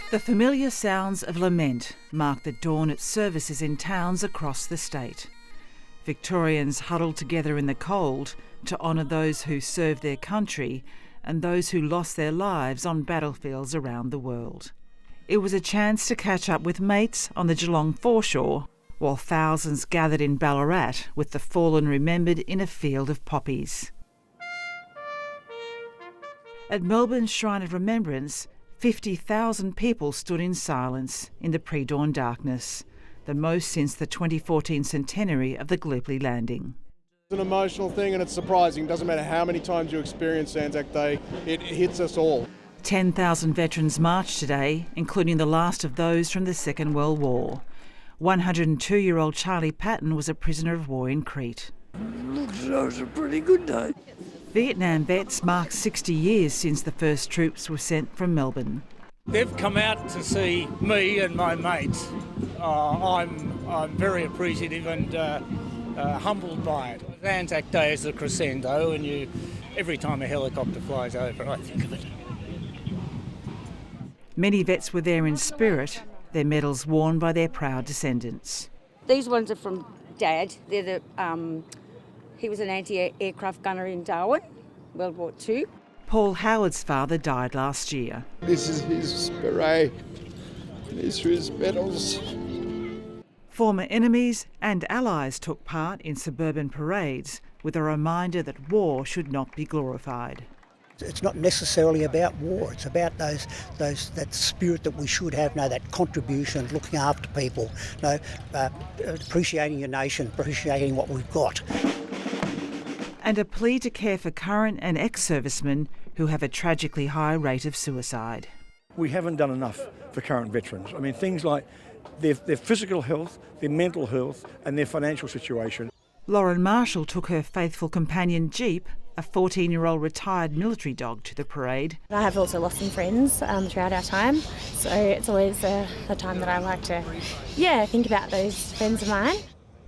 The familiar sounds of lament mark the dawn at services in towns across the state. Victorians huddled together in the cold to honour those who served their country and those who lost their lives on battlefields around the world. It was a chance to catch up with mates on the Geelong foreshore, while thousands gathered in Ballarat with the fallen remembered in a field of poppies. At Melbourne's Shrine of Remembrance, 50,000 people stood in silence in the pre-dawn darkness, the most since the 2014 centenary of the Gallipoli landing. It's an emotional thing and it's surprising. It doesn't matter how many times you experience Anzac Day, it hits us all. 10,000 veterans marched today, including the last of those from the Second World War. 102-year-old Charlie Patton was a prisoner of war in Crete. Looks like it was a pretty good day. Vietnam vets marked 60 years since the first troops were sent from Melbourne. They've come out to see me and my mates. I'm very appreciative and humbled by it. Anzac Day is the crescendo, and every time a helicopter flies over, I think of it. Many vets were there in spirit, their medals worn by their proud descendants. These ones are from Dad. They're he was an anti-aircraft gunner in Darwin, World War II. Paul Howard's father died last year. This is his beret. These are his medals. Former enemies and allies took part in suburban parades with a reminder that war should not be glorified. It's not necessarily about war. It's about that spirit that we should have, that contribution, looking after people, appreciating your nation, appreciating what we've got. And a plea to care for current and ex-servicemen who have a tragically high rate of suicide. We haven't done enough for current veterans. I mean, things like their physical health, their mental health and their financial situation. Lauren Marshall took her faithful companion Jeep, a 14-year-old retired military dog, to the parade. I have also lost some friends throughout our time, so it's always a time that I like to, think about those friends of mine.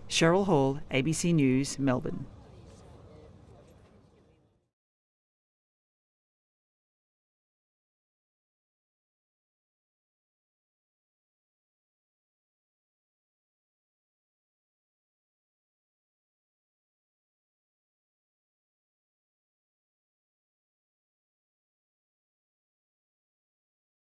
Cheryl Hall, ABC News, Melbourne.